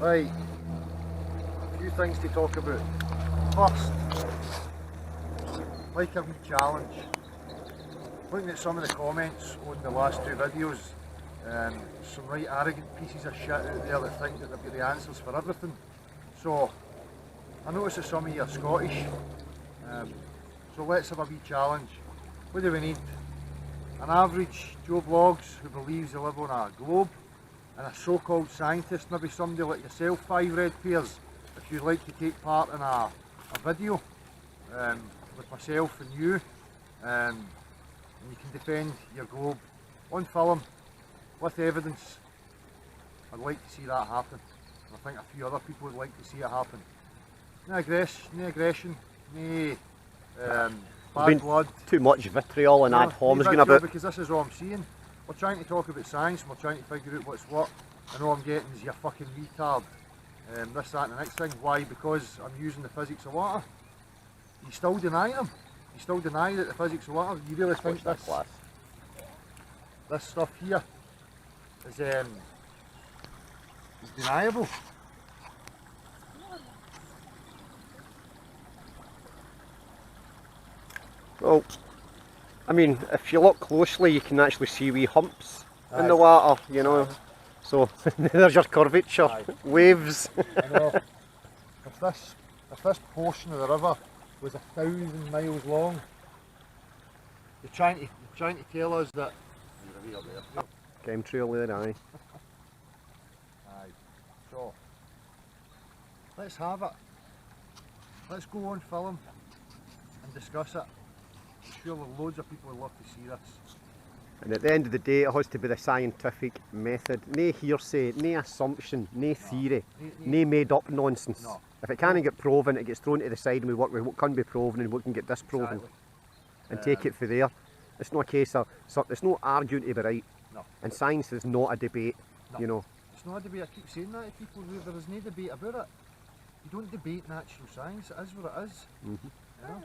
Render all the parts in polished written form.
Right, a few things to talk about. First, like a wee challenge. Looking at some of the comments on the last two videos, some right arrogant pieces of shit out there that think that they've got the answers for everything. So, I notice that some of you are Scottish, so let's have a wee challenge. What do we need? An average Joe Blogs who believes they live on a globe, and a so-called scientist, maybe somebody like yourself, 5 red pears, if you'd like to take part in a video with myself and you, and you can defend your globe on film with evidence. I'd like to see that happen. I think a few other people would like to see it happen. No aggression, no bad blood. Too much vitriol and ad homs going about. Because this is all I'm seeing. We're trying to talk about science and we're trying to figure out what's what, and all I'm getting is you fucking retard. This, that and the next thing. Why? Because I'm using the physics of water. You still deny them. You still deny that the physics of water. You really think this stuff here is deniable? Well, I mean, if you look closely, you can actually see wee humps in the water, you know. So there's your curvature, waves. I know. If this portion of the river was 1,000 miles long, you're trying to tell us that. Chemtrail there, aye. Aye. So let's have it. Let's go on film and discuss it. I'm sure loads of people would love to see this. And at the end of the day, it has to be the scientific method. No hearsay, no assumption, no theory, no made up nonsense. No. If it can't get proven, it gets thrown to the side and we work with what can be proven and what can get disproven. Exactly. And take it for there. It's not a case of, it's not arguing to be right. No. And science is not a debate, No. you know. It's not a debate. I keep saying that to people. There is no debate about it. You don't debate natural science. It is what it is. You know?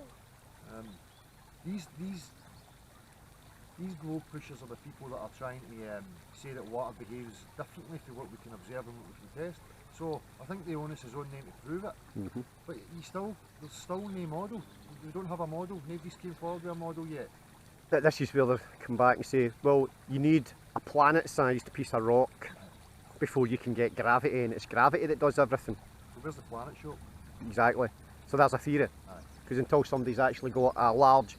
These globe pushers are the people that are trying to say that water behaves differently to what we can observe and what we can test. So I think the onus is on them to prove it. But there's still no model. We don't have a model. Nobody's came forward with a model yet. This is where they come back and say, well, you need a planet-sized piece of rock before you can get gravity, and it's gravity that does everything. So where's the planet show? Exactly. So there's a theory. Because until somebody's actually got a large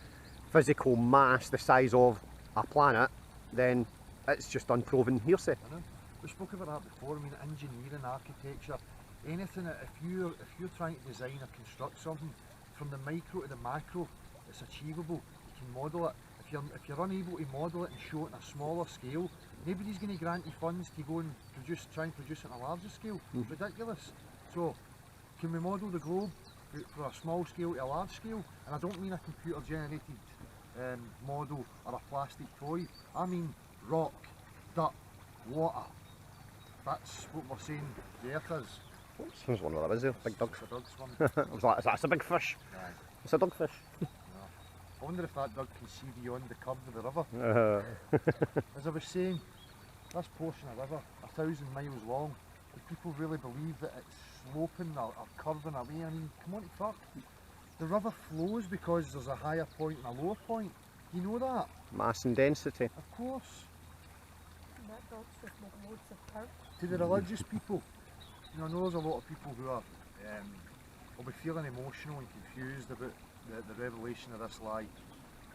physical mass the size of a planet, then it's just unproven hearsay. I know. We spoke about that before. I mean, engineering, architecture, anything that if you're trying to design or construct something from the micro to the macro, it's achievable. You can model it. If you're unable to model it and show it on a smaller scale, nobody's going to grant you funds to go and try and produce it on a larger scale. It's ridiculous. So, can we model the globe for a small scale to a large scale? And I don't mean a computer generated model or a plastic toy. I mean rock, dirt, water. That's what we're saying the earth is. There's one of them, is there? Big dog. It's a dog swimming. I was like, that's a big fish. Aye. It's a dogfish. I wonder if that dog can see beyond the curve of the river. As I was saying, this portion of river, 1,000 miles long, do people really believe that it's sloping or curving away? I mean, come on to fuck. The river flows because there's a higher point and a lower point. You know that? Mass and density. Of course. And that dog's just with loads of perk. To the religious people, you know, I know there's a lot of people who are will be feeling emotional and confused about the revelation of this lie,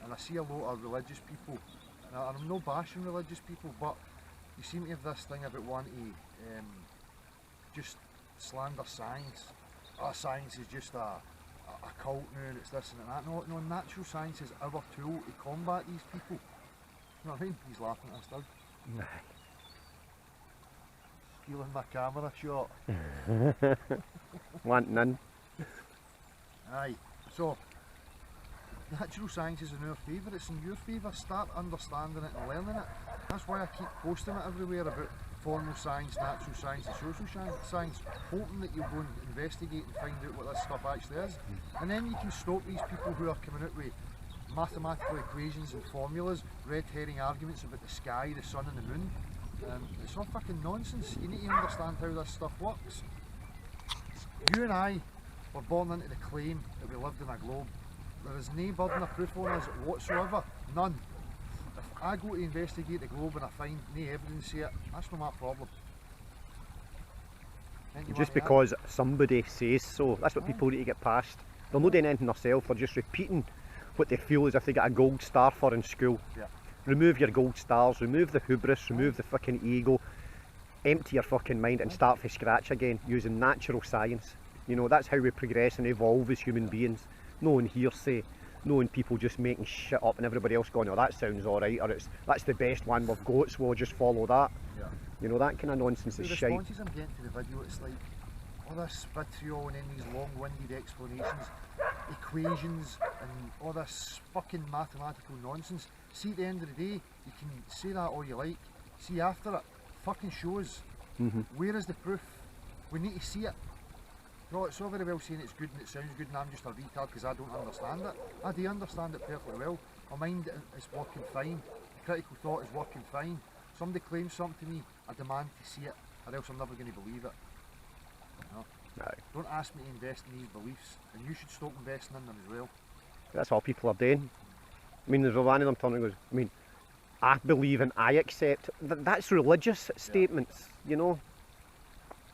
and I see a lot of religious people, and I'm not bashing religious people, but you seem to have this thing about wanting to just slander science. Oh, science is just a cult now, and it's this and that. No, natural science is our tool to combat these people. You know what I mean? He's laughing at us, Doug. Stealing my camera shot. Wanting in. Aye, so natural science is in our favour, it's in your favour. Start understanding it and learning it. That's why I keep posting it everywhere about formal science, natural science and social science, hoping that you'll go and investigate and find out what this stuff actually is. And then you can stop these people who are coming out with mathematical equations and formulas, red herring arguments about the sky, the sun and the moon. It's all fucking nonsense. You need to understand how this stuff works. You and I were born into the claim that we lived in a globe. There is no burden of proof on us whatsoever. None. If I go to investigate the globe and I find no evidence of it, that's not my problem. Anything you Just want to add? because somebody says so. That's what people need to get past. They're not doing anything themselves, they're just repeating what they feel as if they get a gold star for in school. Yeah. Remove your gold stars, remove the hubris, remove the fucking ego, empty your fucking mind and start from scratch again using natural science. You know, that's how we progress and evolve as human beings. No on hearsay, no on people just making shit up and everybody else going, oh that sounds alright, or that's the best one we've got, so we'll just follow that. Yeah. You know, that kind of nonsense The is shite. responses I'm getting to the video, it's like all this vitriol and then these long-winded explanations, equations and all this fucking mathematical nonsense. See, at the end of the day, you can say that all you like. See, after it, fucking shows. Where is the proof? We need to see it. No, it's all very well saying it's good and it sounds good and I'm just a retard because I don't understand it. I do understand it perfectly well. My mind is working fine. Critical thought is working fine. Somebody claims something to me, I demand to see it, or else I'm never going to believe it. No. Aye. Don't ask me to invest in these beliefs, and you should stop investing in them as well. That's all people are doing. I mean, there's one of them turning and goes, I mean, I believe and I accept. That's religious statements, you know.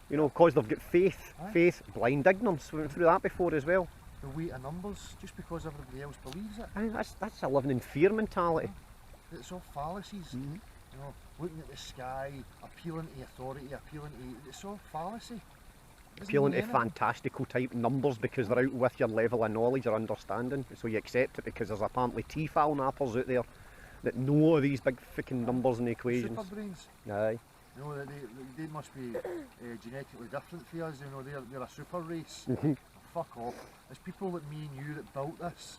You know, because they've got faith. Aye. Faith, blind ignorance. We went through that before as well. The weight of numbers, just because everybody else believes it. I mean, that's a living in fear mentality. It's all fallacies. You know, looking at the sky, appealing to authority, appealing to... It's all fallacy. It doesn't Appealing mean to anything. fantastical type numbers because they're out with your level of knowledge or understanding. So you accept it because there's apparently T-file nappers out there that know all these big freaking numbers and equations. Super brains. Aye. You know, they must be genetically different for us, you know, they're a super race. Fuck off. It's people like me and you that built this,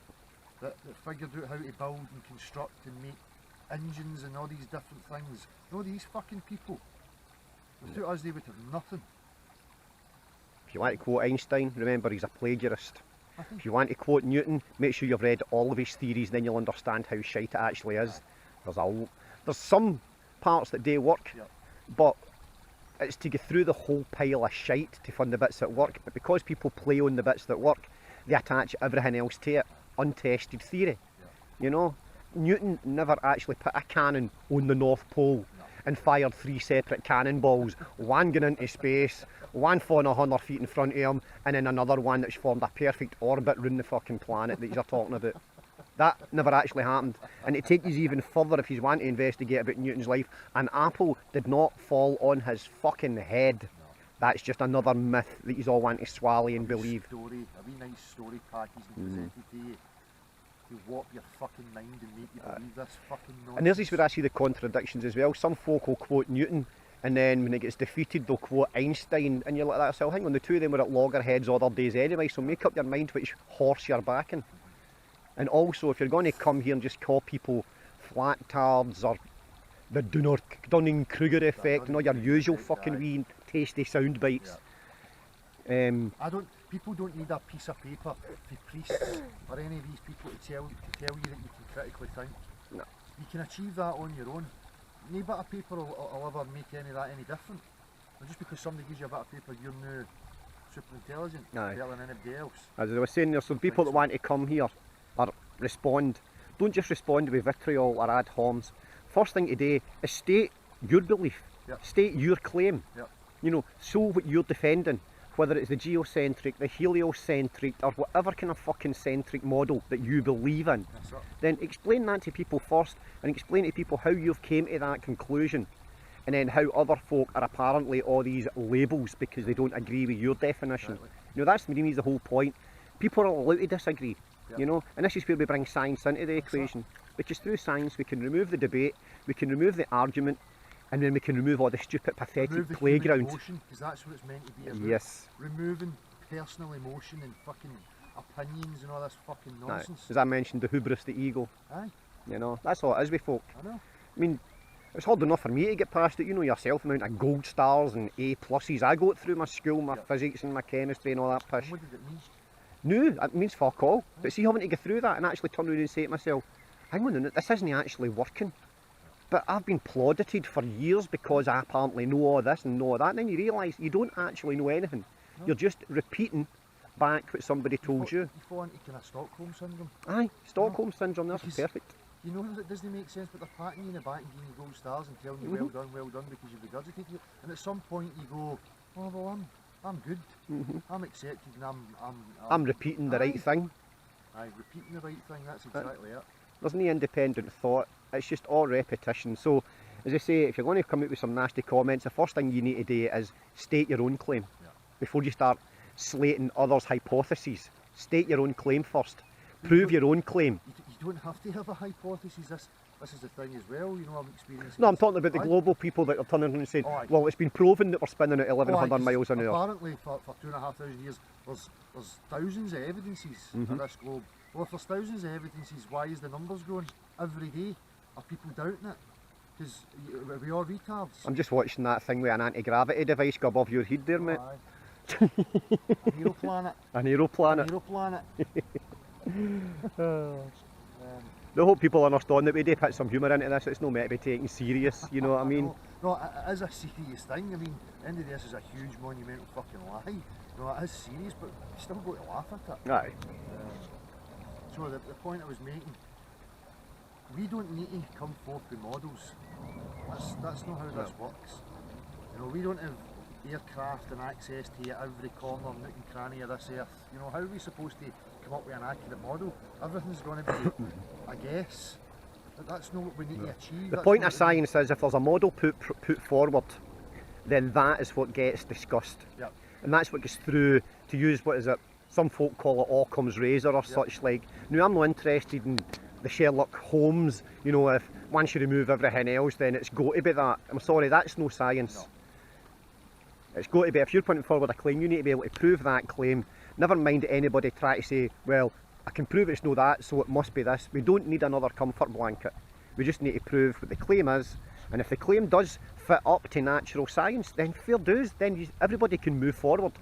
that figured out how to build and construct and make engines and all these different things. You know, these fucking people, without us they would have nothing. If you want to quote Einstein, remember he's a plagiarist. I think If you want to quote Newton, make sure you've read all of his theories, then you'll understand how shite it actually is. There's some parts that do work, Yep. but it's to get through the whole pile of shite to find the bits that work. But because people play on the bits that work, they attach everything else to it. Untested theory. You know? Newton never actually put a cannon on the North Pole and fired 3 separate cannonballs, one going into space, one falling 100 feet in front of him, and then another one that's formed a perfect orbit round the fucking planet that you're talking about. That never actually happened. And to take you even further, if you want to investigate about Newton's life, an apple did not fall on his fucking head. That's just another myth that you all want to swallow and believe. a wee nice story package and presented to you to warp your fucking mind and make you believe this fucking nonsense. And there's where I see the contradictions as well. Some folk will quote Newton, and then when it gets defeated they'll quote Einstein, and you're like that, so hang on, the two of them were at loggerheads other days anyway, so make up your mind which horse you're backing. And also, if you're going to come here and just call people flat tards or the Dunning-Kruger effect and all your usual fucking wee tasty sound bites, People don't need a piece of paper for priests or any of these people to tell you that you can critically think. No. You can achieve that on your own. No bit of paper will ever make any of that any different. And just because somebody gives you a bit of paper, you're now super intelligent, Aye. better than anybody else. as I was saying, there's some people that want to come here or respond. Don't just respond with vitriol or ad homs. First thing to do is state your belief, Yep. state your claim. Yep. You know, show what you're defending, whether it's the geocentric, the heliocentric, or whatever kind of fucking centric model that you believe in. That's it. Then explain that to people first, and explain to people how you've came to that conclusion, and then how other folk are apparently all these labels because they don't agree with your definition. Exactly. You know, that's to me the whole point. People are allowed to disagree, Yep. you know, and this is where we bring science into the That's it. equation. Because through science we can remove the debate, we can remove the argument, and then we can remove all the stupid, pathetic Remove the playground. human emotion, because that's what it's meant to be about. Yes. Removing personal emotion and fucking opinions and all this fucking Aye. nonsense. As I mentioned, the hubris, the ego. Aye, You know, that's all it is with folk. I know. I mean, it's hard enough for me to get past it. You know yourself, the amount of gold stars and A pluses I got through my school, my Yep. physics and my chemistry and all that pish. And what did it mean? No, it means fuck all. But see, having to go through that and actually turn around and say to myself, hang on a minute, this isn't actually working. but I've been plaudited for years because I apparently know all this and know all that, and then you realise you don't actually know anything. No. You're just repeating back what somebody told you. You fall into kind of Stockholm syndrome. Aye, Stockholm syndrome, that's Because- perfect. You know that doesn't make sense, but they're patting you in the back and giving you gold stars and telling you well done because you've regurgitated it. And at some point you go, oh well, I'm good. I'm accepted and I'm repeating the right thing. Aye, repeating the right thing. That's exactly it. There's no independent thought, it's just all repetition. So, as I say, if you're going to come out with some nasty comments, the first thing you need to do is state your own claim. Yeah. Before you start slating others' hypotheses. State your own claim first. Prove your own claim. You don't have to have a hypothesis. This is the thing as well. You know, I'm experiencing. No, I'm talking about the Aye. global people that are turning around and saying, Oh, aye. well, it's been proven that we're spinning at Oh, aye, 1100 'cause miles an hour. Apparently, for 2,500 years, there's thousands of evidences of this globe. Well, if there's thousands of evidences, why is the numbers growing every day? Are people doubting it? Because we are retards. I'm just watching that thing with an anti-gravity device go above your head there, mate. Aye. A hero planet. An aeroplanet. Hero planet. I hope people understand that we do put some humour into this. It's not meant to be taken serious, you know what I mean? No, it is a serious thing. I mean, the end of this is a huge monumental fucking lie. No, it is serious, but you still got to laugh at it. Aye. So the point I was making, we don't need to come forth with models. That's not how this works. You know, we don't have aircraft and access to every corner, nook and cranny of this earth. You know, how are we supposed to come up with an accurate model? Everything's going to be a guess. But that's not what we need to achieve. The That's point not of what we- science is if there's a model put forward, then that is what gets discussed. Yep. And that's what gets through, to use, what is it, some folk call it Occam's razor or such like. Now I'm not interested in the Sherlock Holmes, you know, if once you remove everything else then it's got to be that. I'm sorry, that's no science. No. It's got to be, if you're putting forward a claim, you need to be able to prove that claim. Never mind anybody try to say, well, I can prove it's no that, so it must be this. We don't need another comfort blanket. We just need to prove what the claim is, and if the claim does fit up to natural science, then fair dues, then everybody can move forward.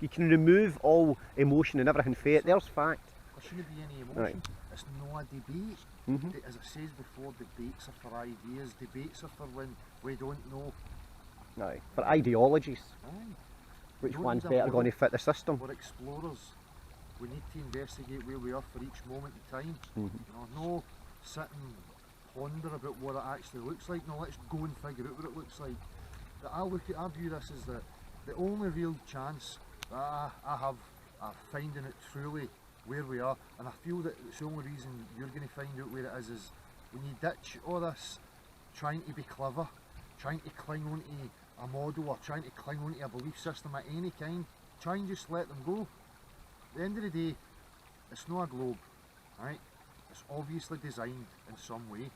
You can remove all emotion and everything for it. There's fact. There shouldn't be any emotion. Right. It's not a debate. As I said before, debates are for ideas. Debates are for when we don't know. Aye. For ideologies, Aye. which Don't one's need a better model. going to fit the system? We're explorers. We need to investigate where we are for each moment in time. You know, no sit and ponder about what it actually looks like. No, let's go and figure out what it looks like. But I view this as the only real chance that I have of finding out truly where we are, and I feel that it's the only reason you're going to find out where it is when you ditch all this trying to be clever, trying to cling on to a model or trying to cling on to a belief system at any kind. Try and just let them go. At the end of the day, it's not a globe, right? It's obviously designed in some way.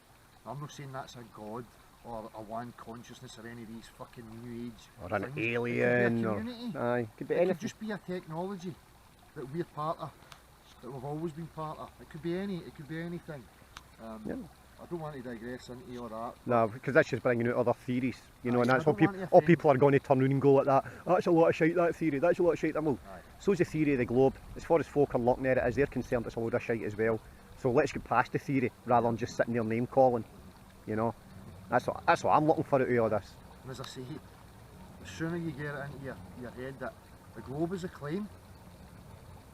I'm not saying that's a god or a one consciousness or any of these fucking new age Or an things. It could be a alien, or community. aye, could be It could anything. just be a technology that we're part of, that we've always been part of. It could be anything. Yeah. I don't want to digress into all that. No, because that's just bringing out other theories, you know, Aye, and I that's what don't want people, to all offend- people are going to turn around and go like that. That's a lot of shite, that theory. That's a lot of shite. Well, Aye. so's the theory of the globe. As far as folk are looking at it as they're concerned, it's a load of shite as well. So let's get past the theory rather than just sitting there name calling. You know, that's what I'm looking for out of all this. And as I say, the sooner you get it into your head that the globe is a claim,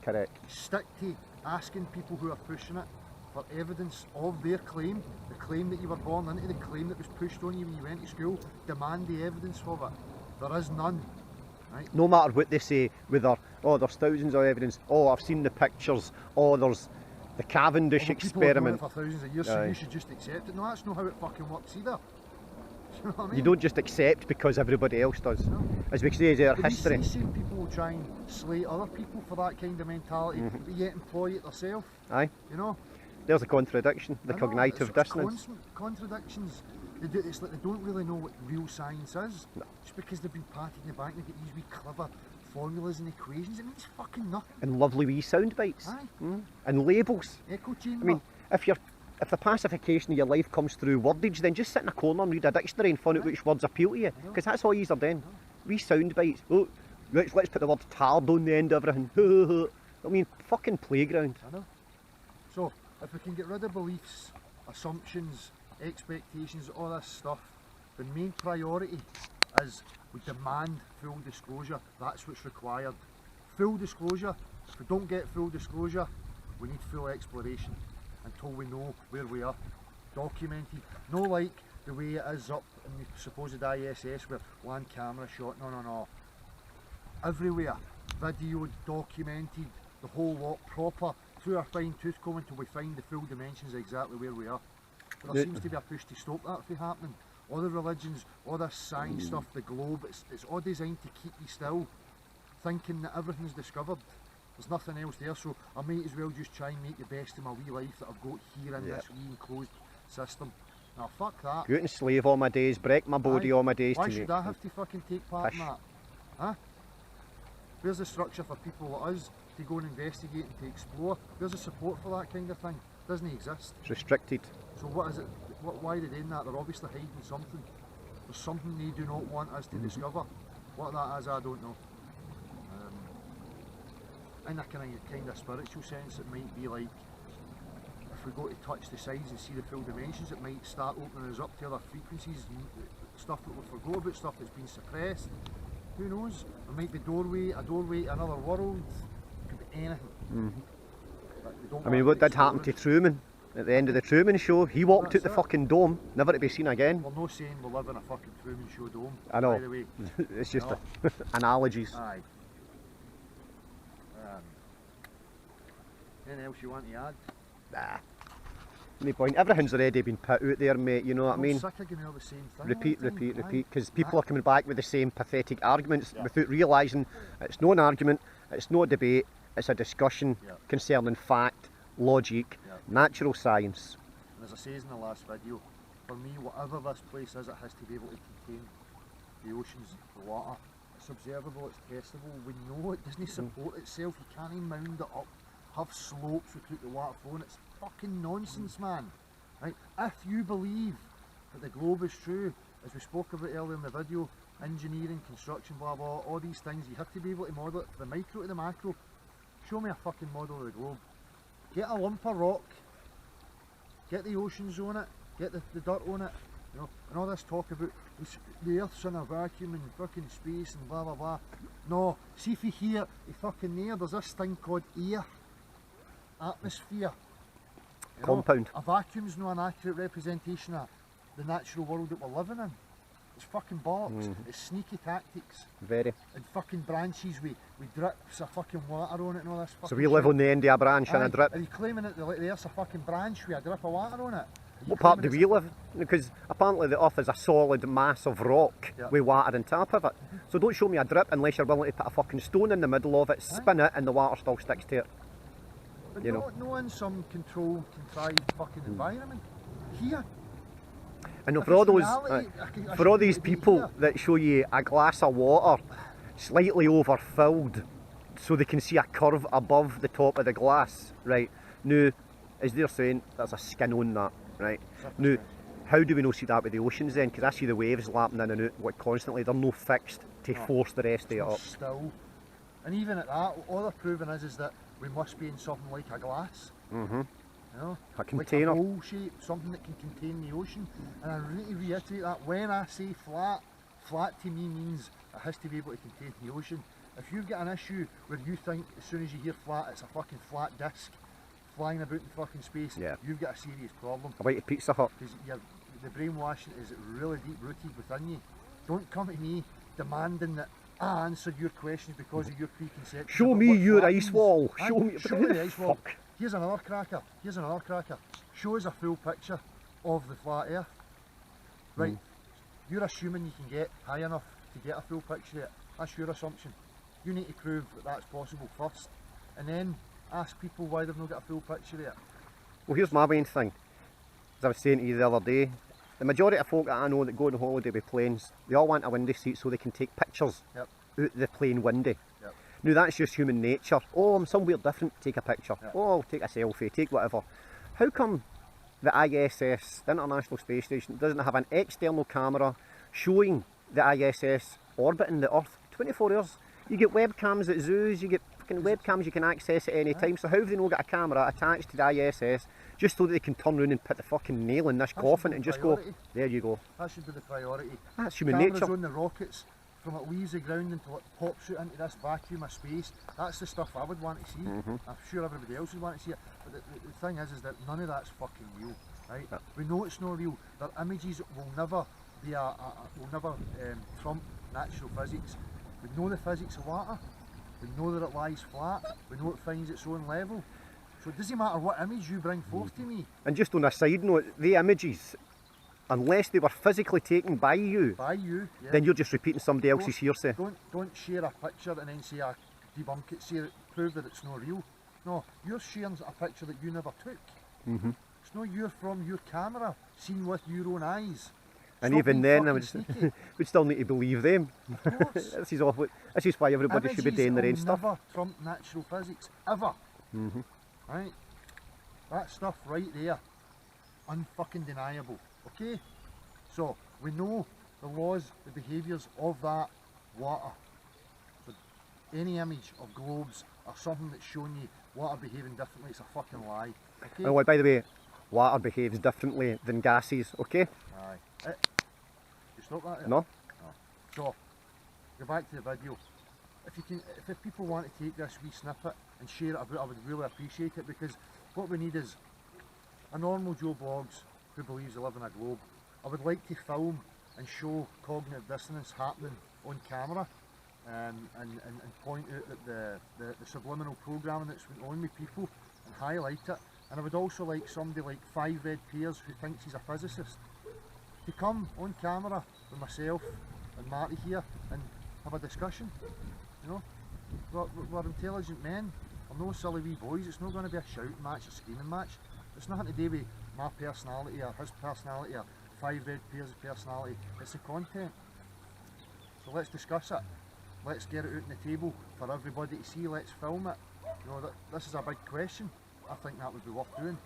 Correct. stick to asking people who are pushing it for evidence of their claim, the claim that you were born into, the claim that was pushed on you when you went to school. Demand the evidence of it. There is none. Right? No matter what they say, whether, oh, there's thousands of evidence, oh, I've seen the pictures, oh, there's the Cavendish Well, people have known it experiment. for thousands of years, so Aye. you should just accept it. No, that's not how it fucking works either. You know what I mean? You don't just accept because everybody else does. No. As we say, our But history. these same people will try and slay other people for that kind of mentality, but yet employ it themselves. Aye, You know? there's a contradiction, the I know, cognitive it's dissonance. constant contradictions. It's like they don't really know what real science is. No. Just because they've been patted in the back and they get these wee clever formulas and equations. It means fucking nothing. And lovely wee sound bites. Aye. And labels. Echo chamber. I mean, if the pacification of your life comes through wordage, then just sit in a corner and read a dictionary and find out which words appeal to you. Because that's all you're doing. Wee sound bites. Oh, let's put the word tard on the end of everything. I mean, fucking playground. I know. So, if we can get rid of beliefs, assumptions, expectations, all this stuff. The main priority is we demand full disclosure. That's what's required. Full disclosure. If we don't get full disclosure, we need full exploration until we know where we are. Documented. No like the way it is up in the supposed ISS where one camera shot. No, no, no. Everywhere. Video, documented, the whole lot, proper, through our fine tooth comb until we find the full dimensions of exactly where we are. But there seems to be a push to stop that from happening. All the religions, all this science stuff, the globe, it's all designed to keep you still, thinking that everything's discovered. There's nothing else there, so I might as well just try and make the best of my wee life that I've got here in this wee enclosed system. Now fuck that. Go out and slave all my days, break my body all my days Why to should I have to fucking take part in that? Huh? Where's the structure for people like us to go and investigate and to explore? Where's the support for that kind of thing? Doesn't exist. It's restricted. So what is it? Why are they doing that? They're obviously hiding something. There's something they do not want us to discover. What that is, I don't know. In a kind of spiritual sense, it might be like if we go to touch the sides and see the full dimensions, it might start opening us up to other frequencies, and stuff that we forgot about, stuff that's been suppressed. Who knows? There might be a doorway to another world. It could be anything. I mean, what did happen to Truman? At the end of the Truman Show, he walked out the fucking dome, never to be seen again. We're not saying we live in a fucking Truman Show dome, I know. by the way. It's just analogies. Aye. Anything else you want to add? Nah. No point. Everything's already been put out there, mate, you know what I mean? I'm sick of getting all the same thing. Repeat, all the time. repeat, Aye. repeat, because people are coming back with the same pathetic arguments Yeah. without realising it's not an argument, it's not a debate, it's a discussion Yeah. concerning fact, logic, Yeah. natural science. And as I says in the last video, for me, whatever this place is, it has to be able to contain the oceans, the water. It's observable, it's testable, we know it doesn't support itself, you can't mound it up, have slopes without the water flowing, it's fucking nonsense, man. Right? If you believe that the globe is true, as we spoke about earlier in the video, engineering, construction, blah blah, all these things, you have to be able to model it from the micro to the macro. Show me a fucking model of the globe. Get a lump of rock, get the oceans on it, get the dirt on it, you know, and all this talk about the Earth's in a vacuum and fucking space and blah blah blah. No, see if you hear the fucking there, there's this thing called air, atmosphere. You know, Compound. a vacuum's not an accurate representation of the natural world that we're living in. It's fucking bollocks. It's sneaky tactics. Very. And fucking branches with drips of fucking water on it and all this fucking So we live shit. on the end of a branch and Aye, a drip. Are you claiming that there's a fucking branch with a drip of water on it? Are you What part do claiming we it's live? Because apparently the Earth is a solid mass of rock Yeah. with water on top of it. So don't show me a drip unless you're willing to put a fucking stone in the middle of it, spin it, and the water still sticks to it. But you know. no in some controlled, contrived fucking environment. Here. And If for all it's those, reality, I for all should these be people here. that show you a glass of water slightly overfilled so they can see a curve above the top of the glass, right? Now, as they're saying, there's a skin on that, right? Now, how do we not see that with the oceans then? Because I see the waves lapping in and out like, constantly. They're no fixed to No. force the rest of it It's up. still. And even at that, all they're proving is that we must be in something like a glass. Mm-hmm. You know? A container. Like a bowl shape, something that can contain the ocean. And I need to reiterate that when I say flat, flat to me means it has to be able to contain the ocean. If you've got an issue where you think as soon as you hear flat, it's a fucking flat disc flying about in fucking space, Yeah. you've got a serious problem. A bite of Pizza Hut. Because the brainwashing is really deep rooted within you. Don't come to me demanding that I answer your questions because of your preconceptions. Show about me what your flat ice means. wall. Aye, Show me. show me the ice wall. Fuck. Here's another cracker. Here's another cracker. Show us a full picture of the flat earth. Right. You're assuming you can get high enough to get a full picture of it. That's your assumption. You need to prove that that's possible first, and then ask people why they've not got a full picture of it. Well, here's my main thing. As I was saying to you the other day, the majority of folk that I know that go on holiday with planes, they all want a window seat so they can take pictures Yep. out the plane window. Yep. Now that's just human nature. Oh, I'm somewhere different, take a picture. Yep. Oh, I'll take a selfie, take whatever. How come the ISS, the International Space Station, doesn't have an external camera showing the ISS orbiting the Earth 24 hours? You get webcams at zoos, you get fucking webcams you can access at any time, so how have they not got a camera attached to the ISS just so that they can turn around and put the fucking nail in this That coffin should be and the just go, priority. there you go. That should be the priority. That's human Cameras nature. on the rockets, from it leaves the ground until it pops out into this vacuum of space. That's the stuff I would want to see. I'm sure everybody else would want to see it. But the thing is that none of that's fucking real, right? Yep. We know it's not real. Their images will never be trump natural physics. We know the physics of water. We know that it lies flat. We know it finds its own level. So it doesn't matter what image you bring forth to me. And just on a side note, the images, unless they were physically taken by you, By you, yeah. then you're just repeating somebody else's hearsay. Don't share a picture and then say I debunk it, prove that it's not real. No, you're sharing a picture that you never took. It's not you're from your camera, seen with your own eyes. And Stop even being then, I fucking would, sneaky. we'd still need to believe them. Of course. This is why everybody should be Images doing their will own stuff. never trump natural physics, ever. Right? That stuff right there, unfucking deniable. Okay? So, we know the laws, the behaviours of that water. So, any image of globes or something that's showing you water behaving differently, it's a fucking lie. Okay? Oh, by the way, water behaves differently than gases, okay? Aye. You stop that? No? So, go back to the video. If people want to take this wee snippet and share it about, I would really appreciate it, because what we need is a normal Joe Bloggs who believes they live in a globe. I would like to film and show cognitive dissonance happening on camera, and point out that the subliminal programming that's went on with people and highlight it. And I would also like somebody like Five Red Pears, who thinks he's a physicist, to come on camera with myself and Marty here and have a discussion. You know, we're intelligent men. We're no silly wee boys. It's not going to be a shouting match, a screaming match. It's nothing to do with my personality or his personality or Five Red Pears' personality. It's the content. So let's discuss it. Let's get it out on the table for everybody to see. Let's film it. You know, this is a big question. I think that would be worth doing.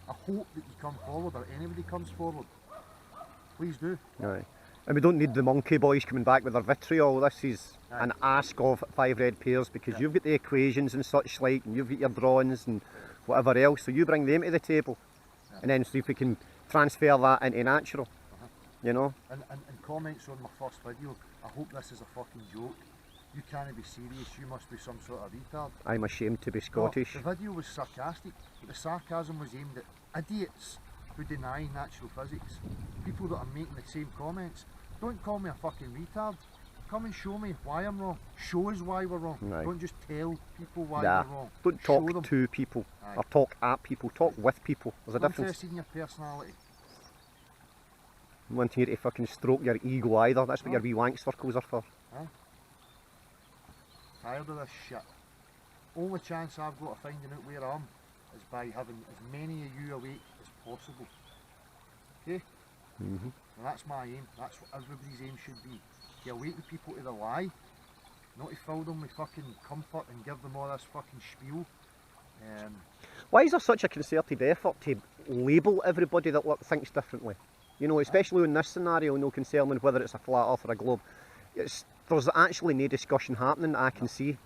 I hope that you come forward, or anybody comes forward. Please do. Aye. And we don't need the monkey boys coming back with their vitriol. This is Aye. an ask of Five Red Pears, because Yeah. you've got the equations and such like, and you've got your drawings and whatever else, so you bring them to the table. Yeah. And then see if we can transfer that into natural. You know? And comments on my first video, I hope this is a fucking joke. You can't be serious, you must be some sort of retard. I'm ashamed to be Scottish. No, the video was sarcastic, but the sarcasm was aimed at idiots who deny natural physics. People that are making the same comments. Don't call me a fucking retard. Come and show me why I'm wrong. Show us why we're wrong. Right. Don't just tell people why Nah, we're wrong. don't Show talk them. to people, Aye. or talk at people, talk with people. There's a I'm difference. interested in your personality. I'm wanting you to fucking stroke your ego either. That's what No. your wee wank circles are for. Tired of this shit. Only chance I've got of finding out where I am is by having as many of you awake as possible. Okay? And that's my aim. That's what everybody's aim should be. To awaken people to the lie, not to fill them with fucking comfort and give them all this fucking spiel. Why is there such a concerted effort to label everybody that thinks differently? You know, especially in this scenario, no concerning whether it's a flat earth or a globe. There's actually no discussion happening that I can see.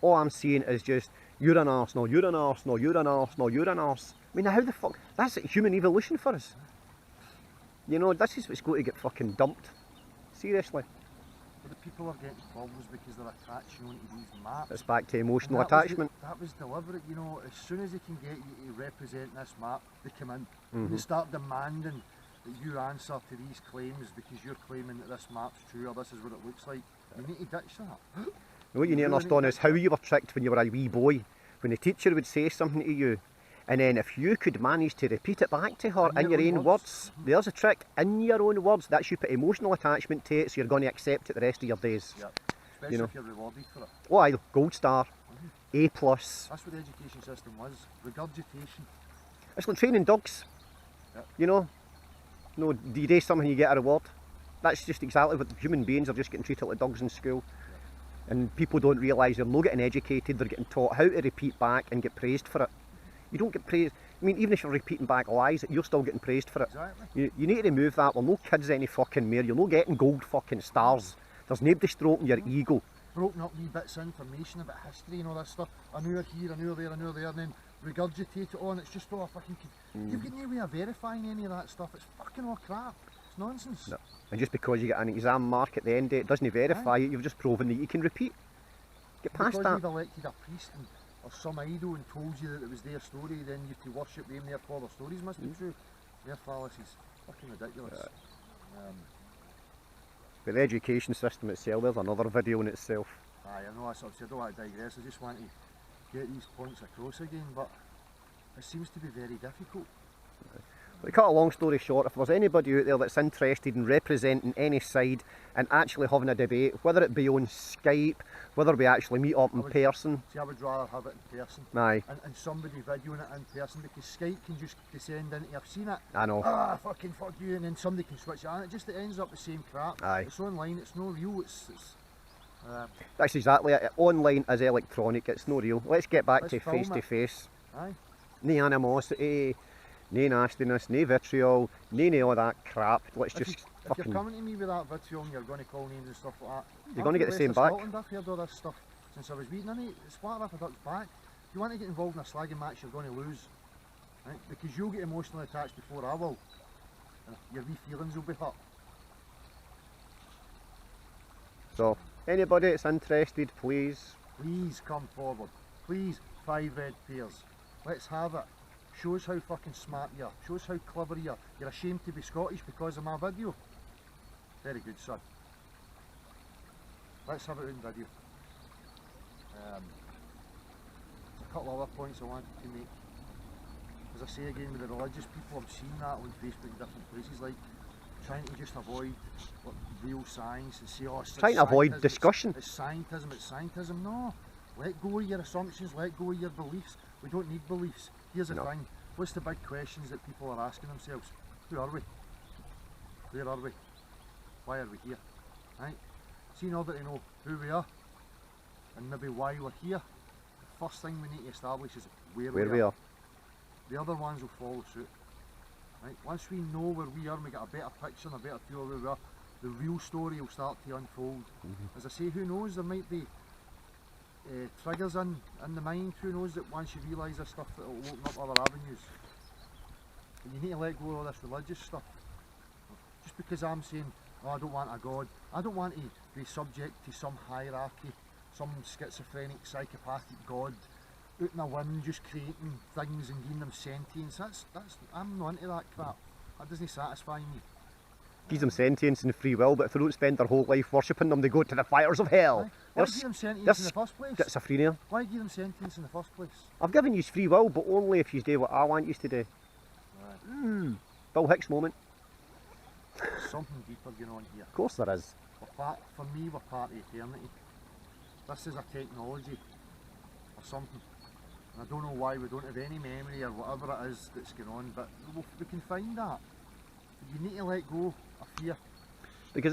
All I'm seeing is just, you're an arse, no, you're an arse, no, you're an arse, no, you're an arse. I mean, how the fuck? That's human evolution for us. You know, this is what's going to get fucking dumped. Seriously. But the people are getting problems because they're attaching onto these maps. It's back to emotional And that was attachment. that was deliberate, you know. As soon as they can get you to represent this map, they come in. Mm-hmm. They start demanding that you answer to these claims because you're claiming that this map's true or this is what it looks like. You need to ditch that. What you need to really understand need is to how ditch you were tricked when you were a wee boy. When the teacher would say something to you, and then if you could manage to repeat it back to her in your own words, there's a trick. In your own words, that's you put emotional attachment to it, so you're going to accept it the rest of your days. Yeah. Especially You know. if you're rewarded for it. Oh, aye, gold star, A+. That's what the education system was. Regurgitation. It's like training dogs. Yep. You know, no, do you do something you get a reward? That's just exactly what human beings are just getting treated like dogs in school. And people don't realise they're not getting educated, they're getting taught how to repeat back and get praised for it. You don't get praised. I mean, even if you're repeating back lies, you're still getting praised for it. Exactly. You need to remove that. Well, no kids any fucking more. You're not getting gold fucking stars. There's nobody stroking your ego. broken up wee bits of information about history and all that stuff. I knew her here, I knew her there, I knew her there, and then regurgitate it on. It's just all a fucking. You've got no way of verifying any of that stuff. It's fucking all crap. It's nonsense. No. And just because you get an exam mark at the end of it doesn't verify it, you've just proven that you can repeat. Get past Because that. you've elected a priest or some idol and told you that it was their story, then you have to worship them, therefore their stories must be true. They're fallacies. Fucking ridiculous. But the education system itself, there's another video in itself. Aye, I know that's obviously, I don't want to digress, I just want to get these points across again, but it seems to be very difficult. But to cut a long story short, if there's anybody out there that's interested in representing any side and actually having a debate, whether it be on Skype, whether we actually meet up in person. See, I would rather have it in person. Aye, And somebody videoing it in person, because Skype can just descend into, I've seen it, I know. ah, fuck you, and then somebody can switch it on. It ends up the same crap. Aye. It's online, it's no real, it's That's exactly it. Online is electronic, it's no real. Let's get back Let's to film face to it. face. aye. No animosity, no nastiness, no vitriol, no all that crap. Let's If, just if you're fucking. coming to me with that vitriol and you're going to call names and stuff like that, You're gonna get the same back. Scotland, I've heard all this stuff since I was wee. None of it's what if I ducked back. If you want to get involved in a slagging match, you're going to lose, right? Because you'll get emotionally attached before I will. And your wee feelings will be hurt. So, anybody that's interested, please. Please come forward. Please, 5 red pairs. Let's have it. Show us how fucking smart you are. Show us how clever you are. You're ashamed to be Scottish because of my video. Very good, son. Let's have it in video. There's a couple other points I wanted to make. As I say again, with the religious people, I'm seeing that on Facebook in different places, like trying to just avoid like, real science and say, oh, it's Trying to avoid scientism, discussion. It's scientism, it's scientism. No, let go of your assumptions, let go of your beliefs. We don't need beliefs. Here's the No. thing, what's the big questions that people are asking themselves? Who are we? Where are we? Why are we here? Right? See, in order to know who we are and maybe why we're here, the first thing we need to establish is where Where we are. The other ones will follow suit. Right? Once we know where we are and we get a better picture and a better feel of where we are, the real story will start to unfold. As I say, who knows, there might be triggers in the mind, who knows that once you realise this stuff that it will open up other avenues. But you need to let go of all this religious stuff. Just because I'm saying, oh, I don't want a God, I don't want to be subject to some hierarchy, some schizophrenic, psychopathic God out in the wind just creating things and giving them sentience. I'm not into that crap. That doesn't satisfy me. Gives them sentience and free will, but if they don't spend their whole life worshipping them, they go to the fires of hell. Why They're give them sentience they're in the first place? schizophrenia. Why give them sentience in the first place? I've given you free will, but only if you do what I want you to do. Bill Hicks moment. There's something deeper going on here. Of course there is. For me, we're part of eternity. This is a technology or something. And I don't know why we don't have any memory or whatever it is that's going on, but we can find that. But you need to let go of fear. Because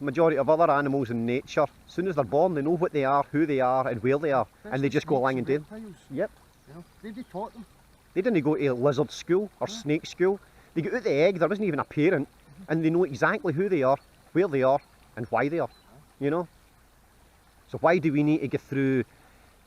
majority of other animals in nature, as soon as they're born, they know what they are, who they are, and where they are, and they just go along and do them. Reptiles, Yep. you know, they've taught them. They didn't go to lizard school or snake school. They get out the egg, there isn't even a parent, and they know exactly who they are, where they are, and why they are, you know? So why do we need to go through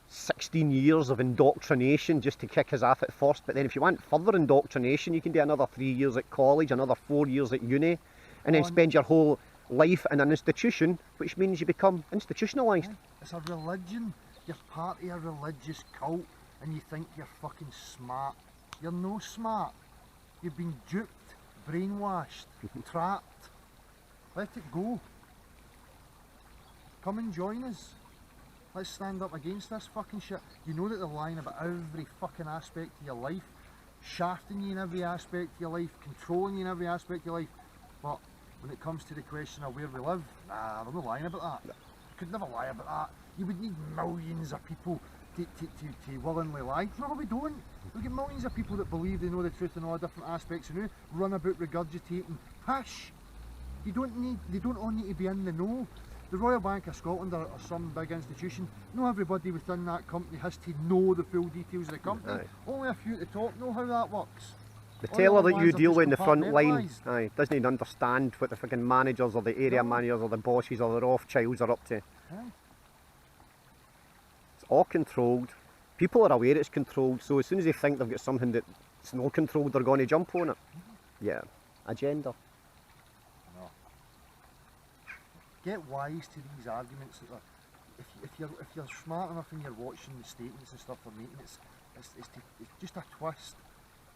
16 years of indoctrination just to kick us off at first? But then if you want further indoctrination, you can do another 3 years at college, another 4 years at uni, and then spend your whole life in an institution, which means you become institutionalised. It's a religion. You're part of a religious cult and you think you're fucking smart. You're no smart. You've been duped, brainwashed, trapped. Let it go. Come and join us. Let's stand up against this fucking shit. You know that they're lying about every fucking aspect of your life, shafting you in every aspect of your life, controlling you in every aspect of your life. But when it comes to the question of where we live, nah, they're not lying about that. You could never lie about that. You would need millions of people to willingly lie. No, we don't. We get millions of people that believe they know the truth in all different aspects and who run about regurgitating pish. They don't all need to be in the know. The Royal Bank of Scotland or some big institution, not everybody within that company has to know the full details of the company. Aye. Only a few at the top know how that works. The All the teller other that you ones are deal just with in the front line, compartmentalised. doesn't even understand what the fucking managers or the area No. managers or the bosses or the Rothschilds are up to. Aye. all controlled. People are aware it's controlled, so as soon as they think they've got something that's not controlled, they're going to jump on it. Yeah, agenda. No. Get wise to these arguments that if you're smart enough and you're watching the statements and stuff they're making, it's just a twist.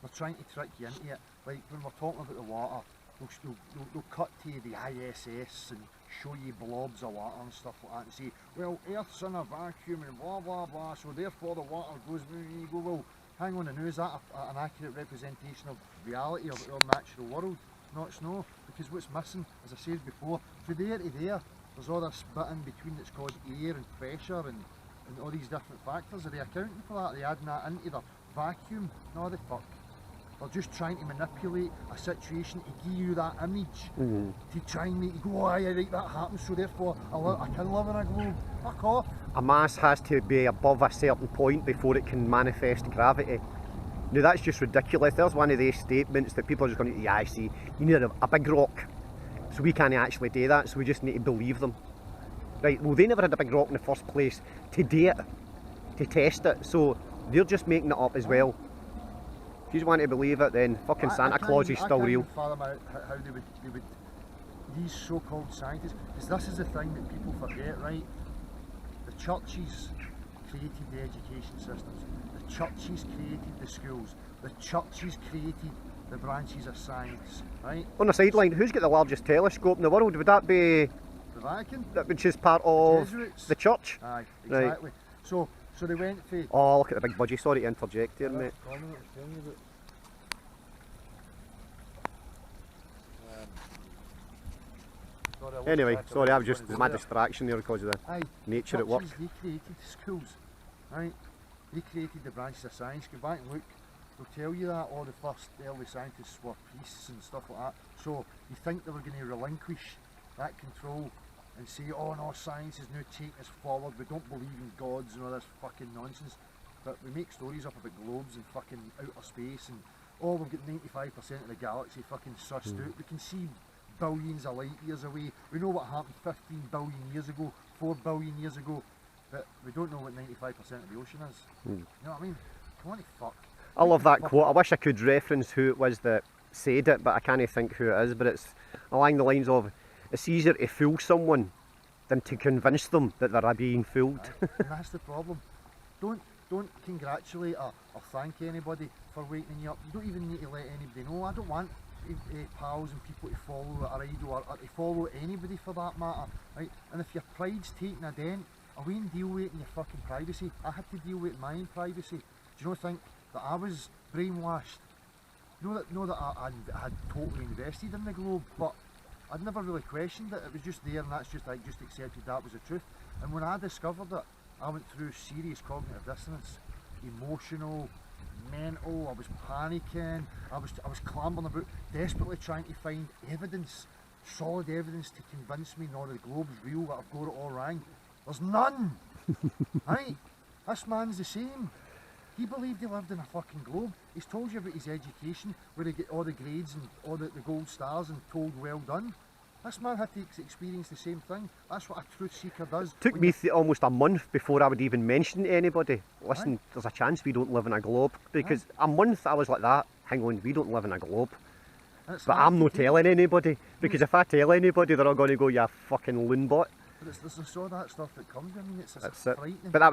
They're trying to trick you into it. Like when we're talking about the water, they'll cut to the ISS and show you blobs of water and stuff like that and say, well, Earth's in a vacuum and blah blah blah, so therefore the water goes, and you go, well, hang on, and is that an accurate representation of reality of our natural world? No, it's not, because what's missing, as I said before, from there to there, there's all this bit in between that's called air and pressure and all these different factors. Are they accounting for that? Are they adding that into their vacuum? No, they fuck. They're just trying to manipulate a situation to give you that image, to try and make you go, oh, aye, right, that happens, so therefore I can live in a globe. Fuck off. A mass has to be above a certain point before it can manifest gravity. Now that's just ridiculous. There's one of these statements that people are just going to, yeah, I see, you need a big rock. So we can't actually do that, so we just need to believe them. Right, well they never had a big rock in the first place to do it, to test it, so they're just making it up as well. If you want to believe it, then fucking Santa Claus is still real. I can't fathom how they would, these so-called scientists, because this is the thing that people forget, right? The churches created the education systems, the churches created the schools, the churches created the branches of science, right? On the sideline, who's got the largest telescope in the world? Would that be the Vatican? Which is part of Jesuits. The church? Aye, exactly. Right. So they went for... Oh, look at the big budgie, sorry to interject here, mate. Anyway, sorry, I was just my distraction there because of the nature at work. They created schools, right? They created the branches of science. Go back and look, they'll tell you that all the first early scientists were priests and stuff like that. So you think they were going to relinquish that control and say, oh no, science is now taking us forward, we don't believe in gods and all this fucking nonsense. But we make stories up about globes and fucking outer space and oh, we've got 95% of the galaxy fucking sussed out. We can see billions of light years away. We know what happened 15 billion years ago, 4 billion years ago, but we don't know what 95% of the ocean is. You know what I mean? Come on, fuck. I love that quote. I wish I could reference who it was that said it, but I can't think who it is. But it's along the lines of, it's easier to fool someone than to convince them that they're being fooled. And that's the problem. Don't congratulate or thank anybody for waking you up. You don't even need to let anybody know. I don't want pals and people to follow our idol or to follow anybody for that matter, right? And if your pride's taking a dent, away and deal with it in your fucking privacy. I had to deal with mine privacy. Do you not think that I was brainwashed? Know that I had totally invested in the globe, but I'd never really questioned it. It was just there, and that's just, I just accepted that was the truth. And when I discovered it, I went through serious cognitive dissonance, emotional, mental. I was panicking. I was clambering about, desperately trying to find evidence, solid evidence to convince me no, the globe's real, that I've got it all wrong. There's none. Right? This man's the same. He believed he lived in a fucking globe. He's told you about his education, where he get all the grades and all the gold stars and told well done. This man had to experience the same thing. That's what a truth seeker does. It took me almost a month before I would even mention to anybody, listen, there's a chance we don't live in a globe. Because a month I was like that, hang on, we don't live in a globe. But I'm not telling anybody, because if I tell anybody, they're all going to go, you fucking loon bot. But there's all that stuff that comes, I mean, it's a frightening But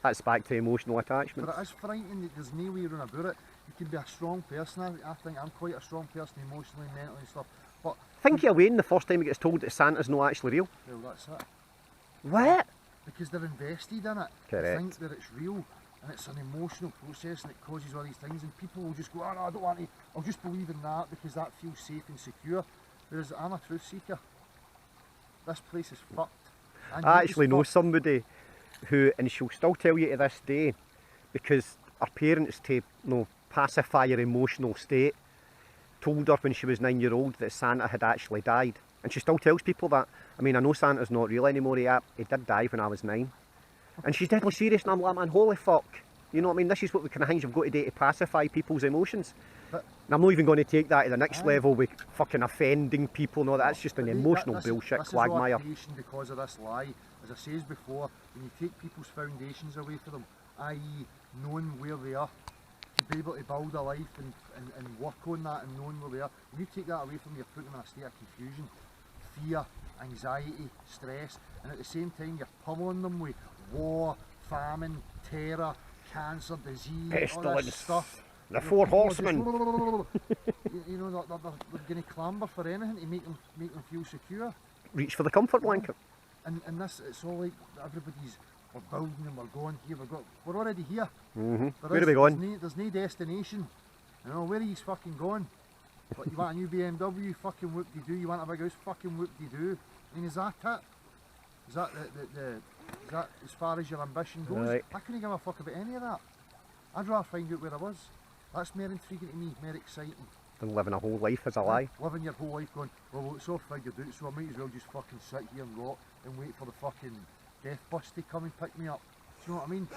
that's back to emotional attachment. But it is frightening that there's no way around about it. You can be a strong person. I think I'm quite a strong person emotionally, mentally and stuff. But think you're Wayne the first time he gets told that Santa's not actually real. Well, that's it. What? Because they're invested in it. Correct. They think that it's real and it's an emotional process and it causes all these things and people will just go, oh no, I don't want to, I'll just believe in that because that feels safe and secure. Whereas I'm a truth seeker. This place is fucked. I actually know somebody who, and she'll still tell you to this day, because her parents, to pacify her emotional state, told her when she was 9-year-old that Santa had actually died. And she still tells people that. I mean, I know Santa's not real anymore, he did die when I was 9. And she's deadly serious, and I'm like, man, holy fuck. You know what I mean? This is what the kind of things you've got to do to pacify people's emotions. But, and I'm not even going to take that to the next level with fucking offending people. No, that's just an emotional bullshit quagmire. This is all a creation because of this lie as I says before, when you take people's foundations away from them, i.e. knowing where they are, to be able to build a life and work on that and knowing where they are, when you take that away from them, you're putting them in a state of confusion, fear, anxiety, stress, and at the same time you're pummeling them with war, famine, terror, cancer, disease, all Pestilence. this stuff. The four horsemen. You know, they're going to clamber for anything to make them feel secure. Reach for the comfort blanket. And this, it's all like everybody's, we're building and we're going here, we're already here. Where are we going? There's no destination. You know, where are you fucking going? What, you want a new BMW? Fucking whoop-de-doo. You want a big house? Fucking whoop-de-doo. I mean, is that it? Is that is that as far as your ambition goes? Right. I couldn't give a fuck about any of that. I'd rather find out where I was. That's more intriguing to me, more exciting. Than living a whole life as a lie. Living your whole life going, well, it's all figured out, so I might as well just fucking sit here and rot and wait for the fucking death bus to come and pick me up. Do you know what I mean?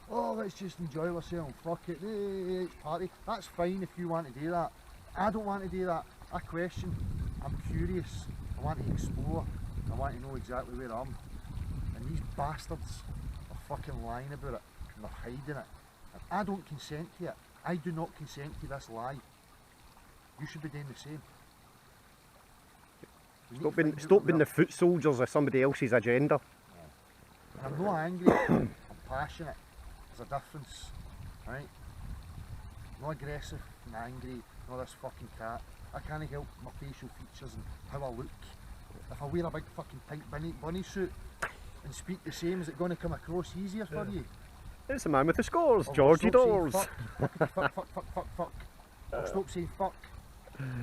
Oh, let's just enjoy ourselves, fuck it, let's party. That's fine if you want to do that. I don't want to do that. I question, I'm curious, I want to explore, I want to know exactly where I am. And these bastards are fucking lying about it, and they're hiding it. And I don't consent to it. I do not consent to this lie. You should be doing the same. We need to find out Stop where being we the foot soldiers of somebody else's agenda. are. I'm not angry, I'm passionate. There's a difference, right? Not aggressive and angry, not this fucking cat. I can't help my facial features and how I look. If I wear a big fucking pink bunny suit and speak the same, is it going to come across easier for you? It's the man with the scores, Or Georgie stop saying Dawes. fuck. Or stop saying fuck.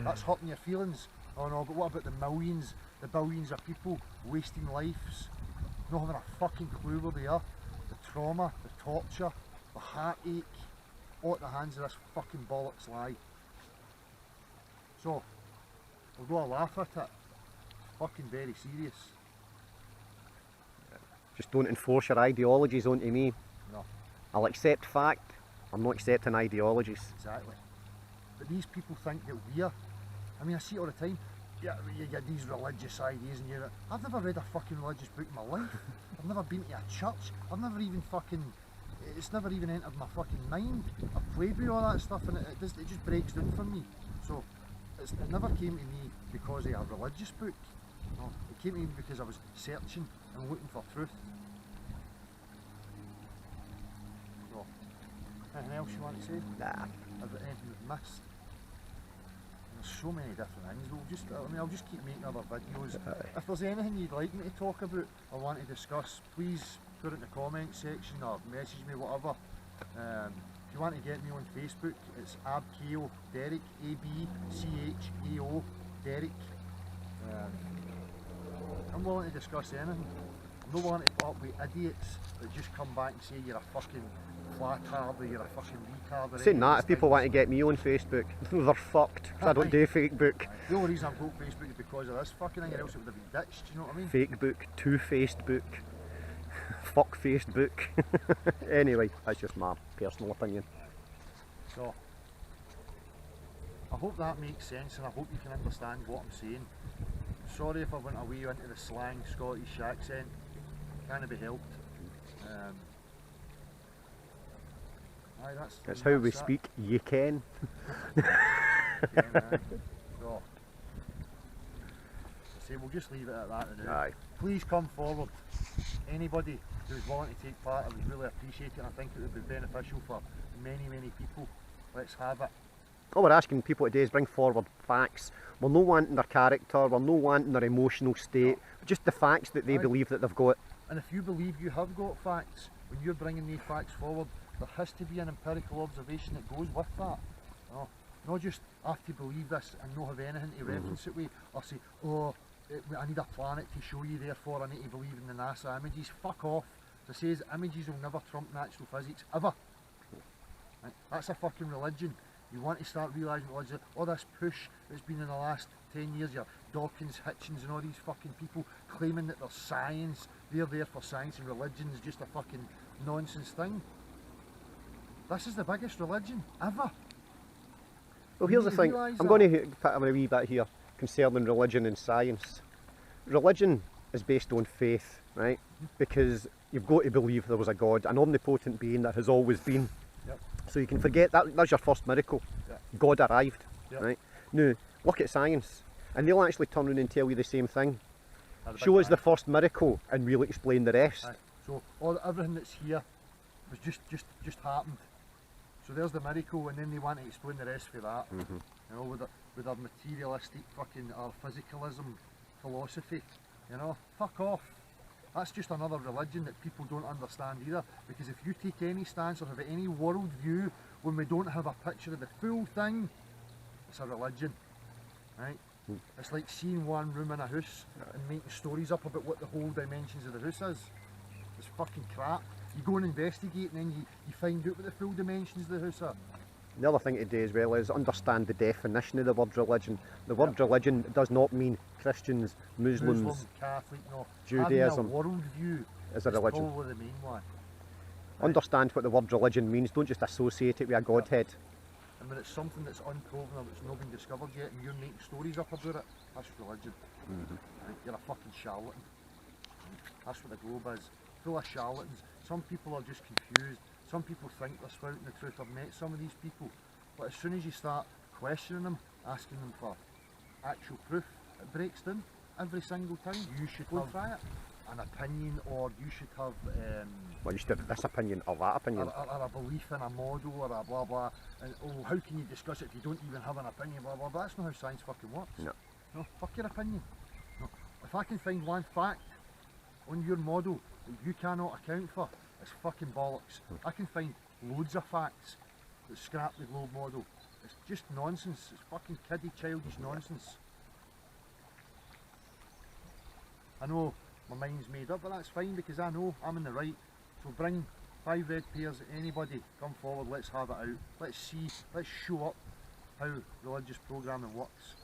That's hurting your feelings. Oh no, but what about the millions, the billions of people wasting lives, not having a fucking clue where they are? The trauma, the torture, the heartache, all at the hands of this fucking bollocks lie. So, although I laugh at it, it's fucking very serious. Just don't enforce your ideologies onto me. No, I'll accept fact, I'm not accepting ideologies. exactly. But these people think that we're, I mean, I see it all the time. Yeah, you get these religious ideas and you're, I've never read a fucking religious book in my life. I've never been to a church. I've never even fucking, it's never even entered my fucking mind. I've played with all that stuff and it just breaks down for me. So, it never came to me because of a religious book. No, it came to me because I was searching and looking for truth. So, anything else you want to say? Nah. About anything we've missed? There's so many different things. I'll just keep making other videos. If there's anything you'd like me to talk about or want to discuss, please put it in the comment section or message me, whatever. If you want to get me on Facebook, it's Abchao Derek, ABCHAO Derek. I'm willing to discuss anything. I'm not willing to put up with idiots that just come back and say you're a fucking flatard or you're a fucking retard. Saying that, if people want to get me on Facebook, they're fucked, 'cause I don't do Facebook. The only reason I've got Facebook is because of this fucking thing, or else it would have been ditched, do you know what I mean? Fake book, two-faced book, fuck-faced book. Anyway, that's just my personal opinion. So, I hope that makes sense and I hope you can understand what I'm saying. Sorry if I went away into the slang Scottish accent, can't be helped. Aye, That's how we it. speak, you can. Yeah, man. So, say we'll just leave it at that now. Aye. Please come forward. Anybody who's willing to take part, I would really appreciate it. I think it would be beneficial for many, many people. Let's have it. All we're asking people today is bring forward facts. We're not wanting their character, we're not wanting their emotional state, just the facts that they Aye. believe that they've got. And if you believe you have got facts, when you're bringing these facts forward, there has to be an empirical observation that goes with that. No, not just I have to believe this and not have anything to reference it with, or say, oh, I need a planet to show you, therefore I need to believe in the NASA images. Fuck off. As I says, images will never trump natural physics, ever. Right? That's a fucking religion. You want to start realising religion, all this push that's been in the last 10 years, your Dawkins, Hitchens and all these fucking people claiming that there's science, they're there for science and religion is just a fucking nonsense thing. This is the biggest religion ever. Well, You here's the need to thing, realise I'm that. going to put a wee bit here concerning religion and science. Religion is based on faith. right? Because you've got to believe there was a God, an omnipotent being that has always been. Yep. So you can forget that. That's your first miracle. Yep. God arrived, Yep. right? Now look at science, and they'll actually turn around and tell you the same thing. Had a big Show us bang. the first miracle, and we'll explain the rest. Aye. So everything that's here was just happened. So there's the miracle, and then they want to explain the rest for that. Mhm. You know, with our materialistic fucking our physicalism philosophy. You know, fuck off. That's just another religion that people don't understand either. Because if you take any stance or have any world view when we don't have a picture of the full thing, it's a religion, right? It's like seeing one room in a house and making stories up about what the whole dimensions of the house is. It's fucking crap. You go and investigate and then you find out what the full dimensions of the house are. The other thing to do as well is understand the definition of the word religion. The word religion does not mean Christians, Muslims, Muslim, Catholic, no. Judaism Having a world view is a is religion. probably the main one. Understand what the word religion means, don't just associate it with a godhead. And when it's something that's unproven or that's not been discovered yet and you're making stories up about it, that's religion. Right? You're a fucking charlatan. That's what the globe is. Full of charlatans. Some people are just confused. Some people think they're spouting the truth. I've met some of these people. But as soon as you start questioning them, asking them for actual proof, it breaks down every single time. You should Go have and try it. an opinion, or you should have Well, you should have this opinion or that opinion. or a belief in a model or a blah blah. And oh, how can you discuss it if you don't even have an opinion? Blah blah. But that's not how science fucking works. No. No, fuck your opinion. No. If I can find one fact on your model that you cannot account for, it's fucking bollocks. I can find loads of facts that scrap the globe model. It's just nonsense. It's fucking kiddie, childish nonsense. I know my mind's made up, but that's fine because I know I'm in the right. So bring 5 red pairs, anybody, come forward, let's have it out. Let's see, let's show up how religious programming works.